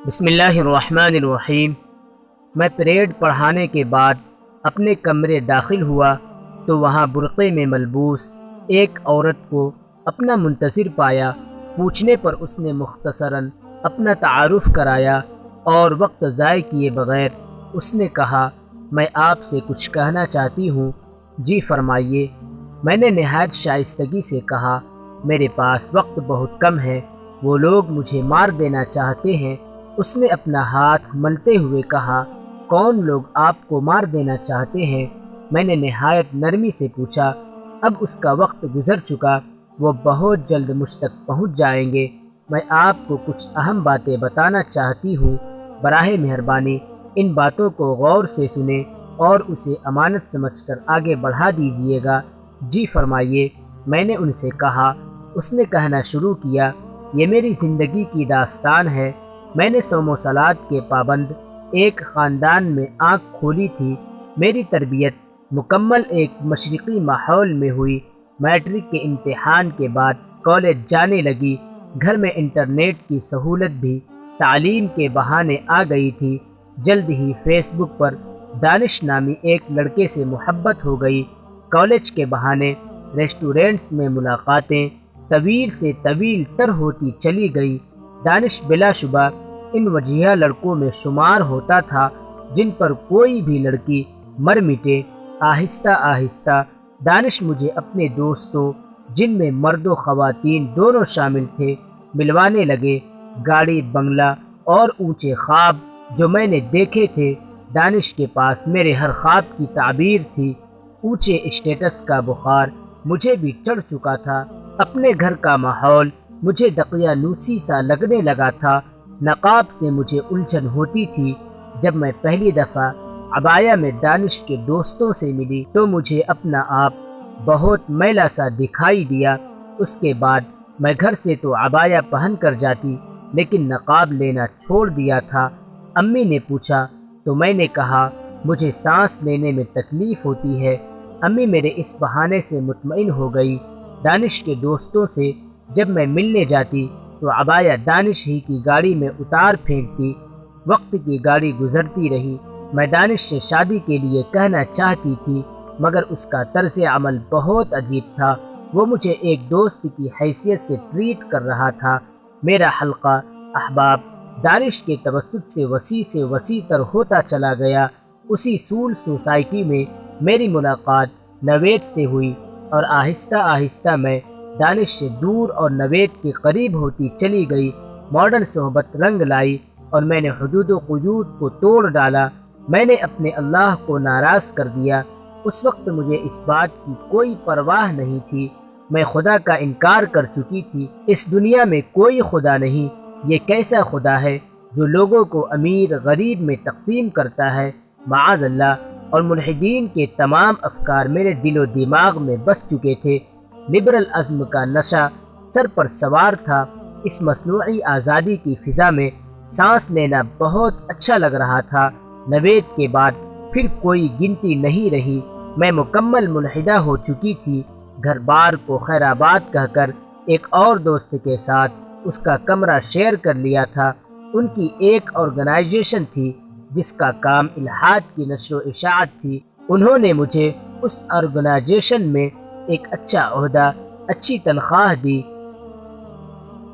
بسم اللہ الرحمن الرحیم۔ میں پریڈ پڑھانے کے بعد اپنے کمرے داخل ہوا تو وہاں برقعے میں ملبوس ایک عورت کو اپنا منتظر پایا۔ پوچھنے پر اس نے مختصراً اپنا تعارف کرایا اور وقت ضائع کیے بغیر اس نے کہا، میں آپ سے کچھ کہنا چاہتی ہوں۔ جی فرمائیے۔ میں نے نہایت شائستگی سے کہا، میرے پاس وقت بہت کم ہے، وہ لوگ مجھے مار دینا چاہتے ہیں۔ اس نے اپنا ہاتھ ملتے ہوئے کہا، کون لوگ آپ کو مار دینا چاہتے ہیں؟ میں نے نہایت نرمی سے پوچھا، اب اس کا وقت گزر چکا، وہ بہت جلد مجھ تک پہنچ جائیں گے۔ میں آپ کو کچھ اہم باتیں بتانا چاہتی ہوں، براہ مہربانی ان باتوں کو غور سے سنیں اور اسے امانت سمجھ کر آگے بڑھا دیجیے گا۔ جی فرمائیے۔ میں نے ان سے کہا۔ اس نے کہنا شروع کیا، یہ میری زندگی کی داستان ہے۔ میں نے صوم و صلات کے پابند ایک خاندان میں آنکھ کھولی تھی۔ میری تربیت مکمل ایک مشرقی ماحول میں ہوئی۔ میٹرک کے امتحان کے بعد کالج جانے لگی۔ گھر میں انٹرنیٹ کی سہولت بھی تعلیم کے بہانے آ گئی تھی۔ جلد ہی فیس بک پر دانش نامی ایک لڑکے سے محبت ہو گئی۔ کالج کے بہانے ریسٹورینٹس میں ملاقاتیں طویل سے طویل تر ہوتی چلی گئی۔ دانش بلا شبہ ان وجیہہ لڑکوں میں شمار ہوتا تھا جن پر کوئی بھی لڑکی مر مٹے۔ آہستہ آہستہ دانش مجھے اپنے دوستوں، جن میں مرد و خواتین دونوں شامل تھے، ملوانے لگے۔ گاڑی، بنگلہ اور اونچے خواب جو میں نے دیکھے تھے، دانش کے پاس میرے ہر خواب کی تعبیر تھی۔ اونچے اسٹیٹس کا بخار مجھے بھی چڑھ چکا تھا۔ اپنے گھر کا ماحول مجھے دقیانوسی سا لگنے لگا تھا۔ نقاب سے مجھے الجھن ہوتی تھی۔ جب میں پہلی دفعہ عبایا میں دانش کے دوستوں سے ملی تو مجھے اپنا آپ بہت میلا سا دکھائی دیا۔ اس کے بعد میں گھر سے تو عبایا پہن کر جاتی، لیکن نقاب لینا چھوڑ دیا تھا۔ امی نے پوچھا تو میں نے کہا، مجھے سانس لینے میں تکلیف ہوتی ہے۔ امی میرے اس بہانے سے مطمئن ہو گئی۔ دانش کے دوستوں سے جب میں ملنے جاتی تو عبایا دانش ہی کی گاڑی میں اتار پھینکتی۔ وقت کی گاڑی گزرتی رہی۔ میں دانش سے شادی کے لیے کہنا چاہتی تھی، مگر اس کا طرز عمل بہت عجیب تھا۔ وہ مجھے ایک دوست کی حیثیت سے ٹریٹ کر رہا تھا۔ میرا حلقہ احباب دانش کے توسط سے وسیع تر ہوتا چلا گیا۔ اسی سول سوسائٹی میں میری ملاقات نوید سے ہوئی اور آہستہ آہستہ میں دانش سے دور اور نوید کے قریب ہوتی چلی گئی۔ ماڈرن صحبت رنگ لائی اور میں نے حدود و قیود کو توڑ ڈالا۔ میں نے اپنے اللہ کو ناراض کر دیا۔ اس وقت مجھے اس بات کی کوئی پرواہ نہیں تھی۔ میں خدا کا انکار کر چکی تھی۔ اس دنیا میں کوئی خدا نہیں۔ یہ کیسا خدا ہے جو لوگوں کو امیر غریب میں تقسیم کرتا ہے؟ معاذ اللہ۔ اور ملحدین کے تمام افکار میرے دل و دماغ میں بس چکے تھے۔ لبرل ازم کا نشہ سر پر سوار تھا۔ اس مصنوعی آزادی کی فضا میں سانس لینا بہت اچھا لگ رہا تھا۔ نوید کے بعد پھر کوئی گنتی نہیں رہی۔ میں مکمل ملحدہ ہو چکی تھی۔ گھر بار کو خیر آباد کہہ کر ایک اور دوست کے ساتھ اس کا کمرہ شیئر کر لیا تھا۔ ان کی ایک آرگنائزیشن تھی جس کا کام الحاد کی نشر و اشاعت تھی۔ انہوں نے مجھے اس آرگنائزیشن میں ایک اچھا عہدہ، اچھی تنخواہ دی۔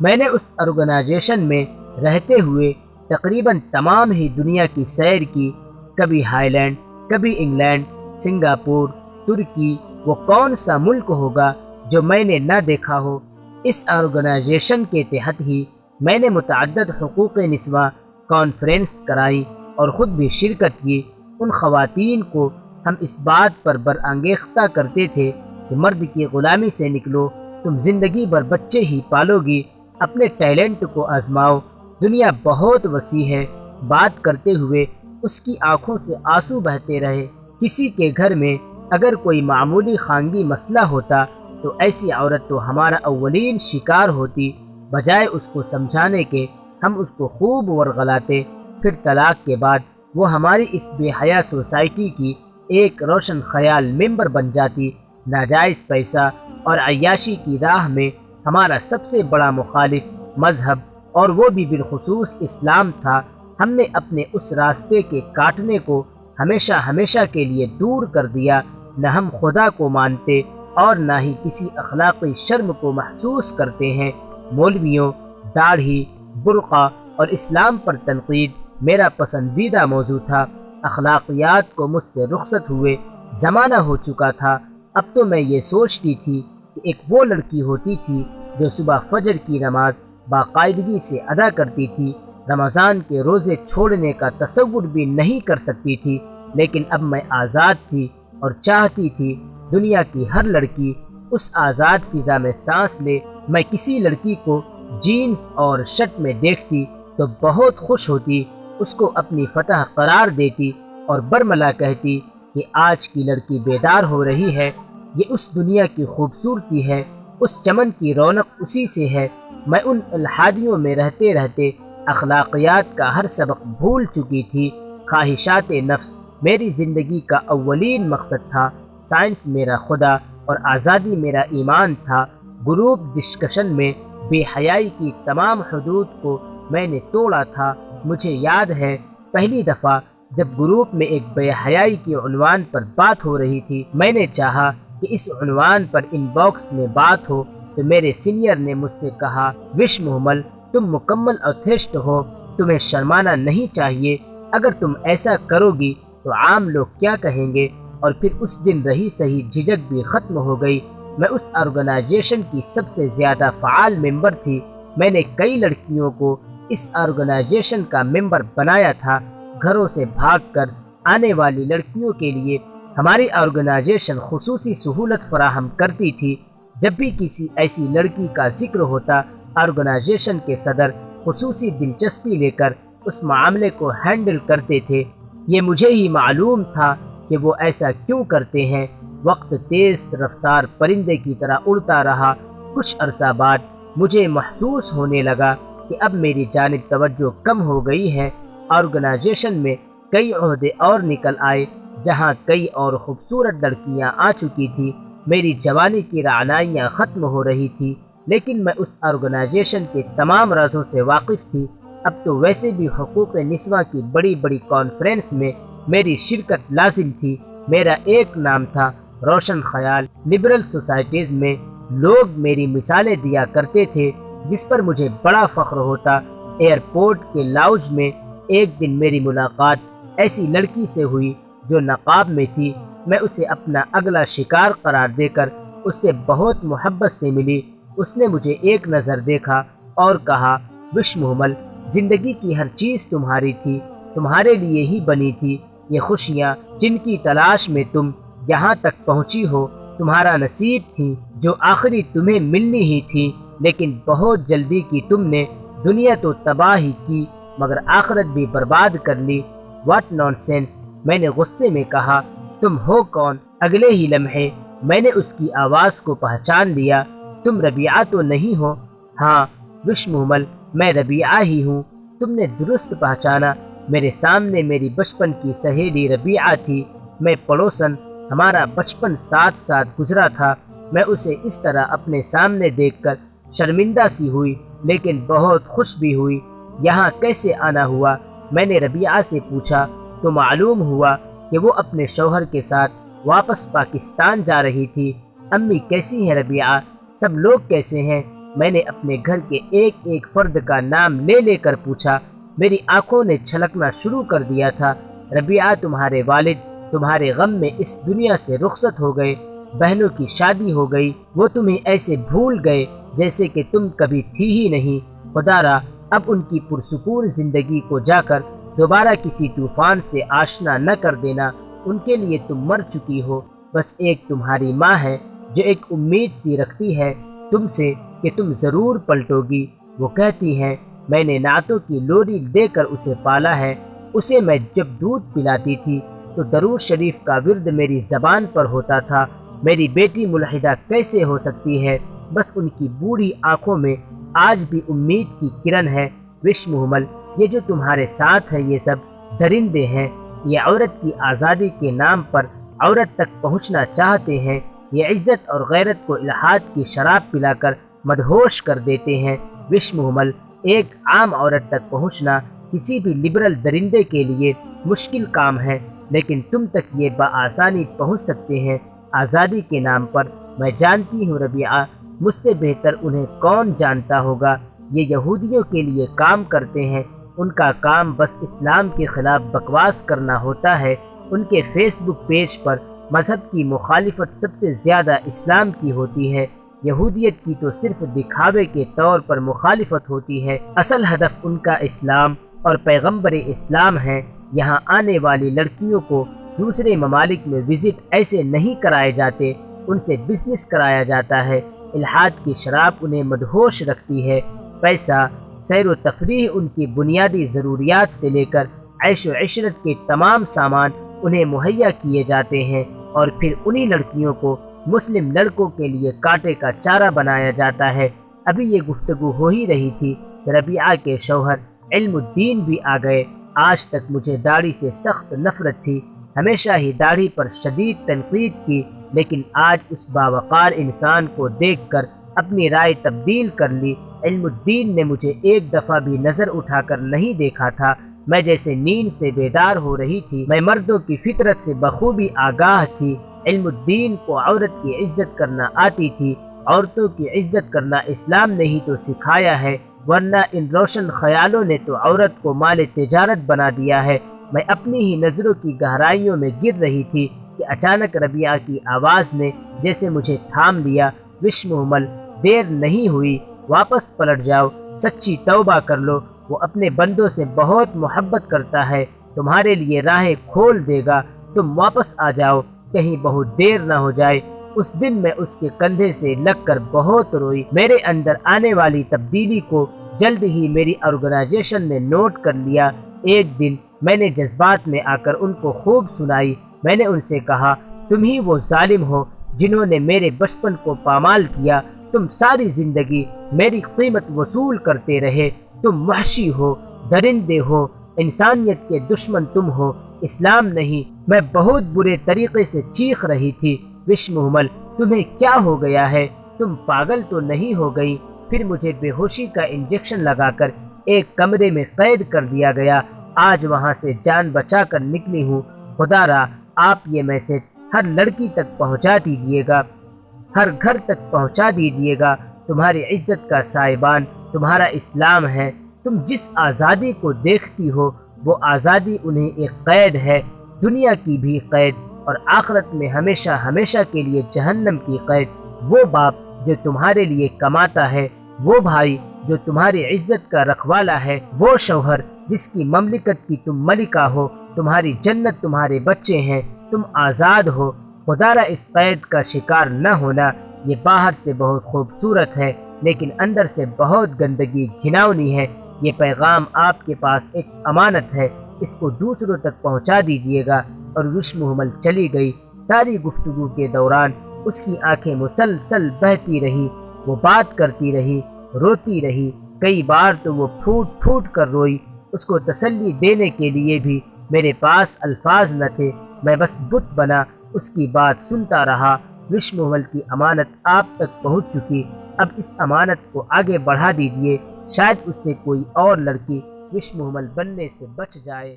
میں نے اس آرگنائزیشن میں رہتے ہوئے تقریباً تمام ہی دنیا کی سیر کی، کبھی ہائی لینڈ، کبھی انگلینڈ، سنگاپور، ترکی۔ وہ کون سا ملک ہوگا جو میں نے نہ دیکھا ہو؟ اس آرگنائزیشن کے تحت ہی میں نے متعدد حقوق نسواں کانفرنس کرائی اور خود بھی شرکت کی۔ ان خواتین کو ہم اس بات پر برانگیختہ کرتے تھے کہ مرد کی غلامی سے نکلو، تم زندگی بھر بچے ہی پالو گی، اپنے ٹیلنٹ کو آزماؤ، دنیا بہت وسیع ہے۔ بات کرتے ہوئے اس کی آنکھوں سے آنسو بہتے رہے۔ کسی کے گھر میں اگر کوئی معمولی خانگی مسئلہ ہوتا تو ایسی عورت تو ہمارا اولین شکار ہوتی۔ بجائے اس کو سمجھانے کے ہم اس کو خوب ورغلاتے۔ پھر طلاق کے بعد وہ ہماری اس بے حیا سوسائٹی کی ایک روشن خیال ممبر بن جاتی۔ ناجائز پیسہ اور عیاشی کی راہ میں ہمارا سب سے بڑا مخالف مذہب اور وہ بھی بالخصوص اسلام تھا، ہم نے اپنے اس راستے کے کاٹنے کو ہمیشہ ہمیشہ کے لیے دور کر دیا۔ نہ ہم خدا کو مانتے اور نہ ہی کسی اخلاقی شرم کو محسوس کرتے ہیں۔ مولویوں، داڑھی، برقع اور اسلام پر تنقید میرا پسندیدہ موضوع تھا۔ اخلاقیات کو مجھ سے رخصت ہوئے زمانہ ہو چکا تھا۔ اب تو میں یہ سوچتی تھی کہ ایک وہ لڑکی ہوتی تھی جو صبح فجر کی نماز باقاعدگی سے ادا کرتی تھی، رمضان کے روزے چھوڑنے کا تصور بھی نہیں کر سکتی تھی، لیکن اب میں آزاد تھی اور چاہتی تھی دنیا کی ہر لڑکی اس آزاد فضا میں سانس لے۔ میں کسی لڑکی کو جینز اور شرٹ میں دیکھتی تو بہت خوش ہوتی، اس کو اپنی فتح قرار دیتی اور برملا کہتی کہ آج کی لڑکی بیدار ہو رہی ہے، یہ اس دنیا کی خوبصورتی ہے، اس چمن کی رونق اسی سے ہے۔ میں ان الحادیوں میں رہتے رہتے اخلاقیات کا ہر سبق بھول چکی تھی۔ خواہشات نفس میری زندگی کا اولین مقصد تھا، سائنس میرا خدا اور آزادی میرا ایمان تھا۔ گروپ ڈسکشن میں بے حیائی کی تمام حدود کو میں نے توڑا تھا۔ مجھے یاد ہے پہلی دفعہ جب گروپ میں ایک بے حیائی کے عنوان پر بات ہو رہی تھی، میں نے چاہا کہ اس عنوان پر ان باکس میں بات ہو، تو میرے سینئر نے مجھ سے کہا، وش محمل، تم مکمل اوتھسٹ ہو، تمہیں شرمانا نہیں چاہیے، اگر تم ایسا کرو گی تو عام لوگ کیا کہیں گے؟ اور پھر اس دن رہی سہی جھجک بھی ختم ہو گئی۔ میں اس آرگنائزیشن کی سب سے زیادہ فعال ممبر تھی۔ میں نے کئی لڑکیوں کو اس آرگنائزیشن کا ممبر بنایا تھا۔ گھروں سے بھاگ کر آنے والی لڑکیوں کے لیے ہماری آرگنائزیشن خصوصی سہولت فراہم کرتی تھی۔ جب بھی کسی ایسی لڑکی کا ذکر ہوتا، آرگنائزیشن کے صدر خصوصی دلچسپی لے کر اس معاملے کو ہینڈل کرتے تھے۔ یہ مجھے ہی معلوم تھا کہ وہ ایسا کیوں کرتے ہیں۔ وقت تیز رفتار پرندے کی طرح اڑتا رہا۔ کچھ عرصہ بعد مجھے محسوس ہونے لگا کہ اب میری جانب توجہ کم ہو گئی ہے۔ آرگنائزیشن میں کئی عہدے اور نکل آئے جہاں کئی اور خوبصورت لڑکیاں آ چکی تھی۔ میری جوانی کی رعنائیاں ختم ہو رہی تھی، لیکن میں اس آرگنائزیشن کے تمام رازوں سے واقف تھی۔ اب تو ویسے بھی حقوق نسواں کی بڑی بڑی کانفرنس میں میری شرکت لازم تھی۔ میرا ایک نام تھا روشن خیال۔ لبرل سوسائٹیز میں لوگ میری مثالیں دیا کرتے تھے، جس پر مجھے بڑا فخر ہوتا۔ ایئرپورٹ کے لاؤنج میں ایک دن میری ملاقات ایسی لڑکی سے ہوئی جو نقاب میں تھی۔ میں اسے اپنا اگلا شکار قرار دے کر اس سے بہت محبت سے ملی۔ اس نے مجھے ایک نظر دیکھا اور کہا، وش محمل، زندگی کی ہر چیز تمہاری تھی، تمہارے لیے ہی بنی تھی۔ یہ خوشیاں جن کی تلاش میں تم یہاں تک پہنچی ہو، تمہارا نصیب تھی، جو آخری تمہیں ملنی ہی تھی، لیکن بہت جلدی کی تم نے۔ دنیا تو تباہ ہی کی مگر آخرت بھی برباد کر لی۔ واٹ نان سینس، میں نے غصے میں کہا، تم ہو کون؟ اگلے ہی لمحے میں نے اس کی آواز کو پہچان لیا۔ تم ربیعہ تو نہیں ہو؟ ہاں وش محمل، میں ربیعہ ہی ہوں۔ تم نے درست پہچانا۔ میرے سامنے میری بچپن کی سہیلی ربیعہ تھی۔ میں پڑوسن، ہمارا بچپن ساتھ ساتھ گزرا تھا۔ میں اسے اس طرح اپنے سامنے دیکھ کر شرمندہ سی ہوئی، لیکن بہت خوش بھی ہوئی۔ یہاں کیسے آنا ہوا؟ میں نے ربیعہ سے پوچھا تو معلوم ہوا کہ وہ اپنے شوہر کے ساتھ واپس پاکستان جا رہی تھی۔ امی کیسی ہیں ربیعہ؟ سب لوگ کیسے ہیں؟ میں نے اپنے گھر کے ایک ایک فرد کا نام لے لے کر پوچھا۔ میری آنکھوں نے چھلکنا شروع کر دیا تھا۔ ربیعہ، تمہارے والد تمہارے غم میں اس دنیا سے رخصت ہو گئے، بہنوں کی شادی ہو گئی، وہ تمہیں ایسے بھول گئے جیسے کہ تم کبھی تھی ہی نہیں۔ خدا را، اب ان کی پرسکون زندگی کو جا کر دوبارہ کسی طوفان سے آشنا نہ کر دینا۔ ان کے لیے تم مر چکی ہو، بس ایک تمہاری ماں ہے جو ایک امید سی رکھتی ہے تم سے کہ تم ضرور پلٹو گی۔ وہ کہتی ہیں، میں نے نعتوں کی لوری دے کر اسے پالا ہے۔ اسے میں جب دودھ پلاتی تھی تو درود شریف کا ورد میری زبان پر ہوتا تھا۔ میری بیٹی ملحدہ کیسے ہو سکتی ہے؟ بس ان کی بوڑھی آنکھوں میں آج بھی امید کی کرن ہے۔ وش محمل، یہ جو تمہارے ساتھ ہے یہ سب درندے ہیں۔ یہ عورت کی آزادی کے نام پر عورت تک پہنچنا چاہتے ہیں۔ یہ عزت اور غیرت کو الحاد کی شراب پلا کر مدہوش کر دیتے ہیں۔ وش محمل، ایک عام عورت تک پہنچنا کسی بھی لبرل درندے کے لیے مشکل کام ہے، لیکن تم تک یہ بآسانی پہنچ سکتے ہیں آزادی کے نام پر۔ میں جانتی ہوں ربیعہ، مجھ سے بہتر انہیں کون جانتا ہوگا۔ یہ یہودیوں کے لیے کام کرتے ہیں، ان کا کام بس اسلام کے خلاف بکواس کرنا ہوتا ہے۔ ان کے فیس بک پیج پر مذہب کی مخالفت سب سے زیادہ اسلام کی ہوتی ہے۔ یہودیت کی تو صرف دکھاوے کے طور پر مخالفت ہوتی ہے، اصل ہدف ان کا اسلام اور پیغمبر اسلام ہے۔ یہاں آنے والی لڑکیوں کو دوسرے ممالک میں وزٹ ایسے نہیں کرائے جاتے، ان سے بزنس کرایا جاتا ہے۔ الحاد کی شراب انہیں مدہوش رکھتی ہے۔ پیسہ، سیر و تفریح ان کی بنیادی ضروریات سے لے کر عیش و عشرت کے تمام سامان انہیں مہیا کیے جاتے ہیں، اور پھر انہی لڑکیوں کو مسلم لڑکوں کے لیے کانٹے کا چارہ بنایا جاتا ہے۔ ابھی یہ گفتگو ہو ہی رہی تھی کہ ربیعہ کے شوہر علم الدین بھی آ گئے۔ آج تک مجھے داڑھی سے سخت نفرت تھی، ہمیشہ ہی داڑھی پر شدید تنقید کی، لیکن آج اس باوقار انسان کو دیکھ کر اپنی رائے تبدیل کر لی۔ علم الدین نے مجھے ایک دفعہ بھی نظر اٹھا کر نہیں دیکھا تھا، میں جیسے نیند سے بیدار ہو رہی تھی۔ میں مردوں کی فطرت سے بخوبی آگاہ تھی۔ علم الدین کو عورت کی عزت کرنا آتی تھی۔ عورتوں کی عزت کرنا اسلام نے ہی تو سکھایا ہے، ورنہ ان روشن خیالوں نے تو عورت کو مال تجارت بنا دیا ہے۔ میں اپنی ہی نظروں کی گہرائیوں میں گر رہی تھی کہ اچانک ربیعہ کی آواز نے جیسے مجھے تھام لیا۔ وش محمل، دیر نہیں ہوئی، واپس پلٹ جاؤ، سچی توبہ کر لو۔ وہ اپنے بندوں سے بہت محبت کرتا ہے، تمہارے لیے راہیں کھول دے گا، تم واپس آ جاؤ، کہیں بہت دیر نہ ہو جائے۔ اس دن میں اس کے کندھے سے لگ کر بہت روئی۔ میرے اندر آنے والی تبدیلی کو جلد ہی میری آرگنائزیشن نے نوٹ کر لیا۔ ایک دن میں نے جذبات میں آ کر ان کو خوب سنائی۔ میں نے ان سے کہا، تم ہی وہ ظالم ہو جنہوں نے میرے بچپن کو پامال کیا۔ تم ساری زندگی میری قیمت وصول کرتے رہے۔ تم وحشی ہو، درندے ہو، انسانیت کے دشمن تم ہو، اسلام نہیں۔ میں بہت برے طریقے سے چیخ رہی تھی۔ وش محمل، تمہیں کیا ہو گیا ہے؟ تم پاگل تو نہیں ہو گئی؟ پھر مجھے بے ہوشی کا انجیکشن لگا کر ایک کمرے میں قید کر دیا گیا۔ آج وہاں سے جان بچا کر نکلی ہوں۔ خدا را، آپ یہ میسج ہر لڑکی تک پہنچا دیجئے گا، ہر گھر تک پہنچا دیجئے گا۔ تمہاری عزت کا سائبان تمہارا اسلام ہے۔ تم جس آزادی کو دیکھتی ہو وہ آزادی انہیں ایک قید ہے، دنیا کی بھی قید، اور آخرت میں ہمیشہ ہمیشہ کے لیے جہنم کی قید۔ وہ باپ جو تمہارے لیے کماتا ہے، وہ بھائی جو تمہاری عزت کا رکھوالا ہے، وہ شوہر جس کی مملکت کی تم ملکہ ہو، تمہاری جنت تمہارے بچے ہیں، تم آزاد ہو۔ خدا را، اس قید کا شکار نہ ہونا۔ یہ باہر سے بہت خوبصورت ہے، لیکن اندر سے بہت گندگی گھناؤنی ہے۔ یہ پیغام آپ کے پاس ایک امانت ہے، اس کو دوسروں تک پہنچا دیجئے گا۔ اور وش محمل چلی گئی۔ ساری گفتگو کے دوران اس کی آنکھیں مسلسل بہتی رہی، وہ بات کرتی رہی، روتی رہی، کئی بار تو وہ پھوٹ پھوٹ کر روئی۔ اس کو تسلی دینے کے لیے بھی میرے پاس الفاظ نہ تھے، میں بس بت بنا اس کی بات سنتا رہا۔ وش محمل کی امانت آپ تک پہنچ چکی، اب اس امانت کو آگے بڑھا دیجئے، شاید اس سے کوئی اور لڑکی وش محمل بننے سے بچ جائے۔